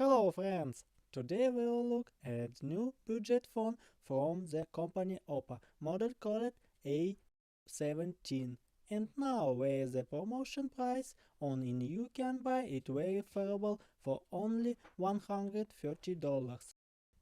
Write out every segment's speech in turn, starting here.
Hello friends! Today we will look at new budget phone from the company Oppo, model called A17. And now with the promotion price on in you can buy it very favorable for only $130.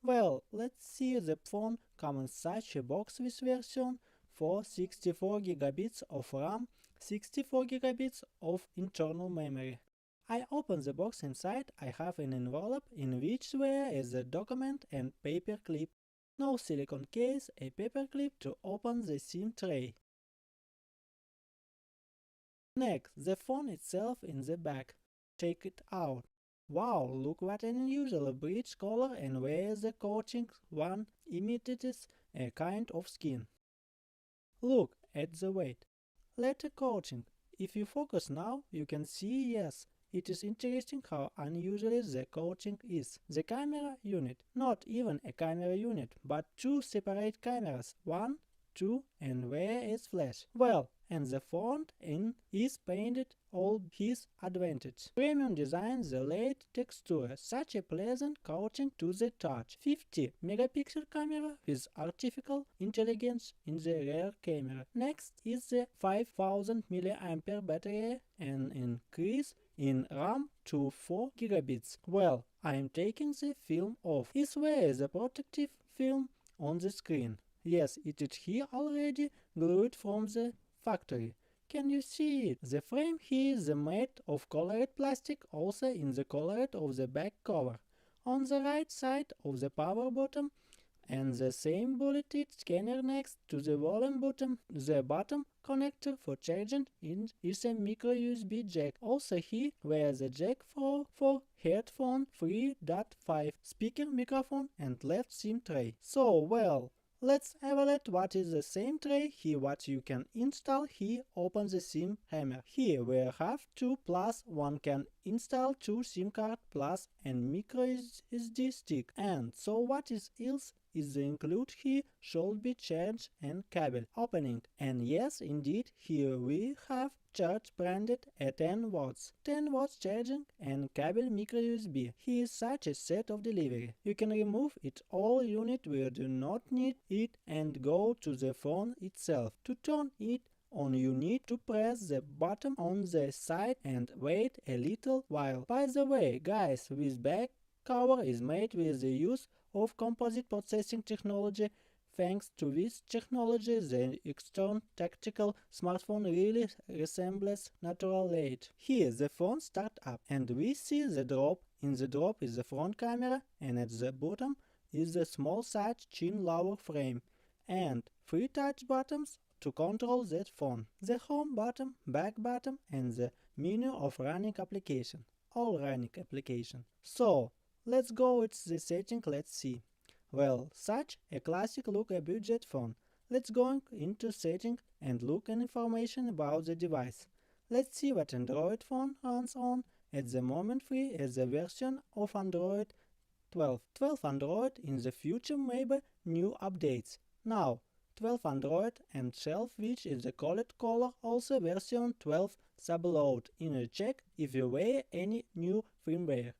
Well, let's see, the phone comes in such a box with version for 64 gigabits of RAM, 64 gigabits of internal memory. I open the box. Inside I have an envelope in which there is a document and paper clip. No silicone case, a paper clip to open the SIM tray. Next, the phone itself in the back. Take it out. Wow, look what an unusual bridge color, and where the coating one imitates a kind of skin. Look at the weight. Letter coating. If you focus now, you can see, yes, it is interesting how unusual the coating is. The camera unit, not even a camera unit, but two separate cameras, one, two, and where is flash? Well, and the front end is painted all his advantage. Premium design, the late texture, such a pleasant coating to the touch. 50 megapixel camera with artificial intelligence in the rear camera. Next is the 5000 mAh battery, and increase in RAM to 4 gigabits. Well, I am taking the film off. Is where the protective film on the screen? Yes, it is here already glued from the factory. Can you see it? The frame here is made of colored plastic, also in the color of the back cover. On the right side of the power button and the same bulleted scanner next to the volume button, the bottom connector for charging is a micro USB jack. Also here where the jack for headphone 3.5, speaker, microphone and left SIM tray. So well, let's evaluate what is the same tray. Here what you can install. Here open the SIM hammer. Here we have 2 plus, one can install 2 SIM card plus and micro SD stick. And so what is else is the include here should be charge and cable opening. And yes, indeed, here we have charge branded at 10 watts. 10 watts charging and cable micro USB. Here is such a set of delivery. You can remove it all unit where do not need it and go to the phone itself. To turn it on, you need to press the button on the side and wait a little while. By the way, guys, this back cover is made with the use of composite processing technology. Thanks to this technology, the external tactical smartphone really resembles natural light. Here the phone starts up and we see the drop. In the drop is the front camera, and at the bottom is the small size chin lower frame and 3 touch buttons to control that phone. The home button, back button and the menu of running application. All running application. So let's go with the setting. Let's see. Well, such a classic look a budget phone. Let's go into setting and look at information about the device. Let's see what Android phone runs on. At the moment free is the version of Android 12. 12 Android in the future, maybe new updates. Now 12 Android and 12, which is the colored color, also version 12 subload. In a check if you wear any new firmware.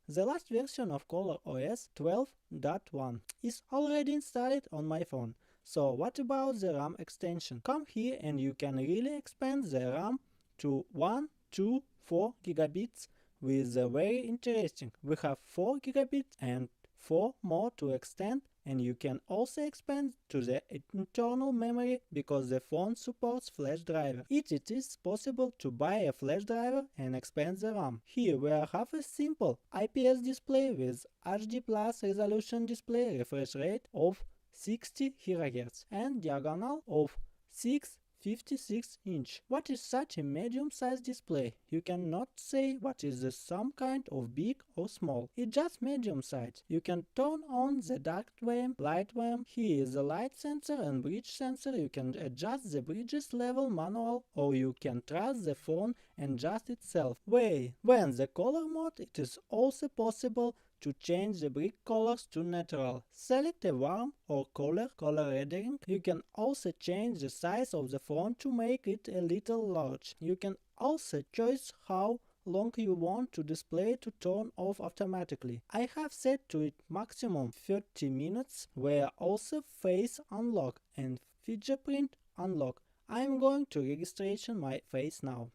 The last version of Color OS 12.1 is already installed on my phone. So what about the RAM extension? Come here and you can really expand the RAM to 1, 2, 4 gigabits with the very interesting. We have 4 gigabits and 4 more to extend, and you can also expand to the internal memory because the phone supports flash driver. It is possible to buy a flash driver and expand the RAM. Here we have a simple IPS display with HD plus resolution display, refresh rate of 60 Hz and diagonal of 656 inch. What is such a medium-sized display? You cannot say what is some kind of big or small. It's just medium size. You can turn on the dark theme, light theme. Here is the light sensor and bridge sensor. You can adjust the bridges level manual, or you can trust the phone and adjust itself. When the color mode, it is also possible to change the brick colors to natural. Select a warm or color rendering. You can also change the size of the font to make it a little large. You can also choose how long you want to display to turn off automatically. I have set to it maximum 30 minutes, where also face unlock and fingerprint unlock. I am going to registration my face now.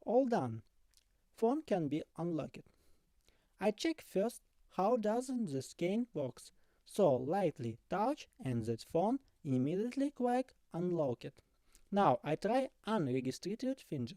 All done. Phone can be unlocked. I check first how doesn't the scan works. So lightly touch and the phone immediately quick unlocked. Now I try unregistered finger.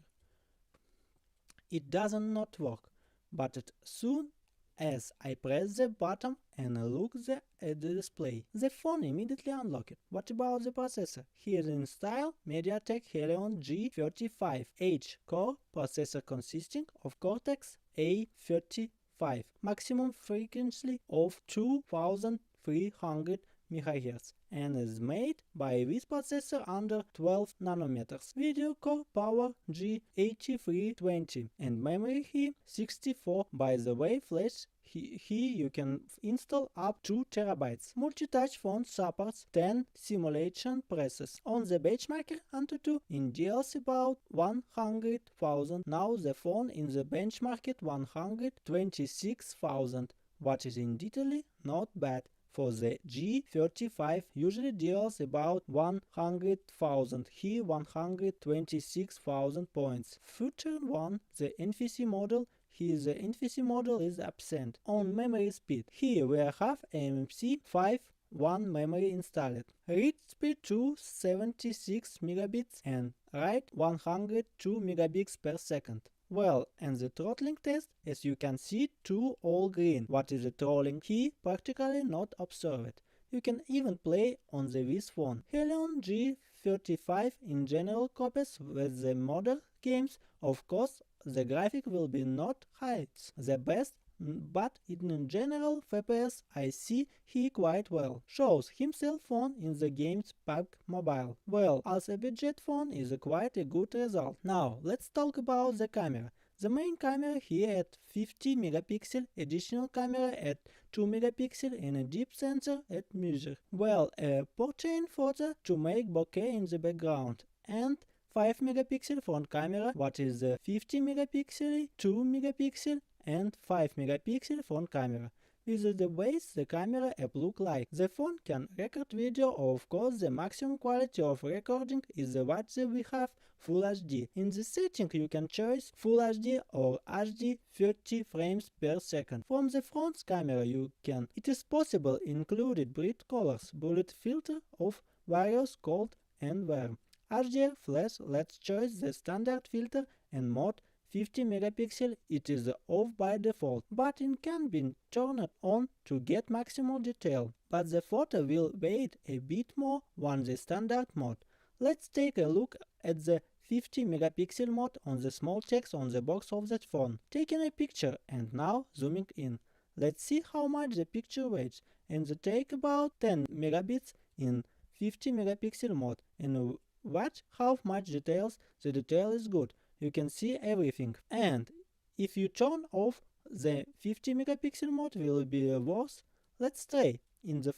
It does not work, but as soon as I press the button and look at the display, the phone immediately unlocked. What about the processor? Here in style MediaTek Helio G35H core processor consisting of Cortex A35, maximum frequency of 2300 MHz, and is made by this processor under 12 nanometers. Video core power G8320 and memory here 64. By the way, flash here you can install up 2 terabytes. Multi-touch phone supports 10 simulation presses. On the benchmarker Antutu in deals about 100,000. Now the phone in the benchmark 126,000, what is in detail not bad. For the G35 usually deals about 100,000, here 126,000 points. Future one, the NFC model, here the NFC model is absent. On memory speed, here we have MMC 5.1 memory installed. Read speed 276 megabits and write 102 megabits per second. Well, and the throttling test, as you can see, 2 all green. What is the throttling? Here practically not observed. You can even play on this phone. Helio G35 in general copies with the modern games. Of course, the graphic will be not high the best, but in general FPS I see he quite well. Shows himself phone in the games PUBG Mobile. Well, as a budget phone is quite a good result. Now let's talk about the camera. The main camera here at 50 megapixel, additional camera at 2 megapixel and a deep sensor at measure. Well, a portrait photo to make bokeh in the background, and 5 megapixel front camera, what is the 50 megapixel, 2 megapixel and 5 megapixel front camera. With the ways the camera app look like. The phone can record video, of course the maximum quality of recording is what we have, Full HD. In the setting you can choose Full HD or HD 30 frames per second. From the front camera it is possible included bright colors, bullet filter of various cold and warm. HDR flash, let's choose the standard filter and mode 50 megapixel, it is off by default, but it can be turned on to get maximum detail. But the photo will weigh a bit more than the standard mode. Let's take a look at the 50 megapixel mode on the small text on the box of that phone. Taking a picture and now zooming in. Let's see how much the picture weighs, and the take about 10 megabits in 50 megapixel mode, and watch how much details. The detail is good. You can see everything. And if you turn off, the 50 megapixel mode will be worse. Let's try.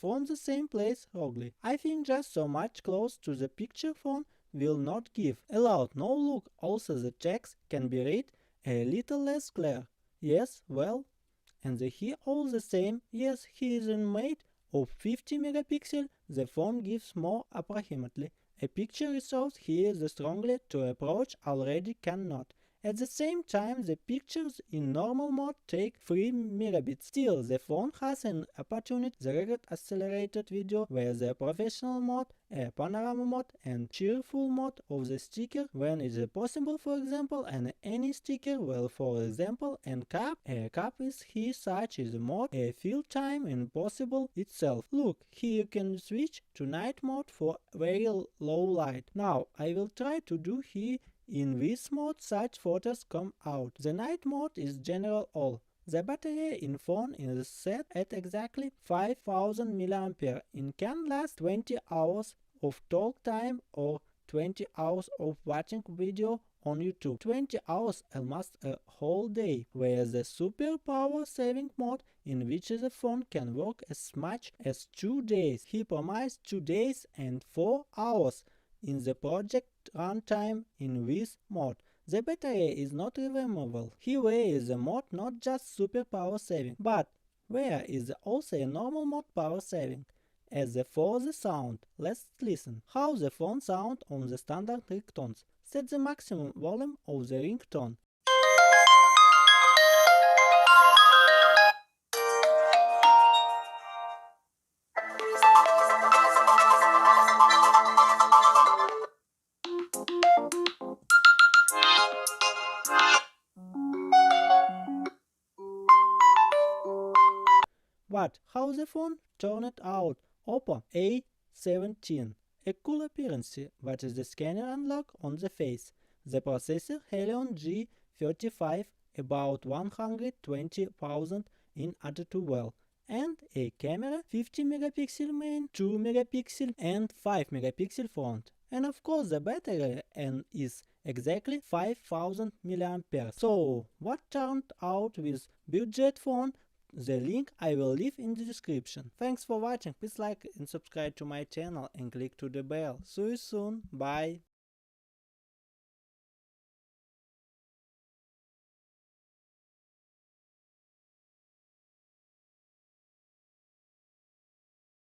From the same place wrongly. I think just so much close to the picture phone will not give. Allowed no look. Also the text can be read a little less clear. Yes, well, and here all the same. Yes, he is made of 50 megapixel. The phone gives more approximately. A picture resource here is strongly to approach already cannot. At the same time, the pictures in normal mode take 3 megabits. Still, the phone has an opportunity, the record accelerated video, where the professional mode, a panorama mode and cheerful mode of the sticker when it is possible, for example, and any sticker, well, for example, and cap. A cap is here such is mode, a fill time impossible itself. Look, here you can switch to night mode for very low light. Now, I will try to do here. In this mode such photos come out. The night mode is general all. The battery in phone is set at exactly 5000 mAh and can last 20 hours of talk time or 20 hours of watching video on YouTube. 20 hours almost a whole day, whereas the super power saving mode in which the phone can work as much as 2 days. He promised 2 days and 4 hours in the project runtime in this mode. The battery is not removable. Here is a mode not just super power saving, but where is also a normal mode power saving. As for the sound, let's listen how the phone sounds on the standard ringtones. Set the maximum volume of the ringtone. But how the phone turned out? Oppo A17. A cool appearance, but the scanner unlock on the face. The processor Helion G35, about 120,000 in Attitude well, and a camera 50 megapixel main, 2 megapixel and 5 megapixel front. And of course the battery is exactly 5000 mAh. So what turned out with budget phone? The link I will leave in the description. Thanks for watching. Please like and subscribe to my channel and click to the bell. See you soon. Bye.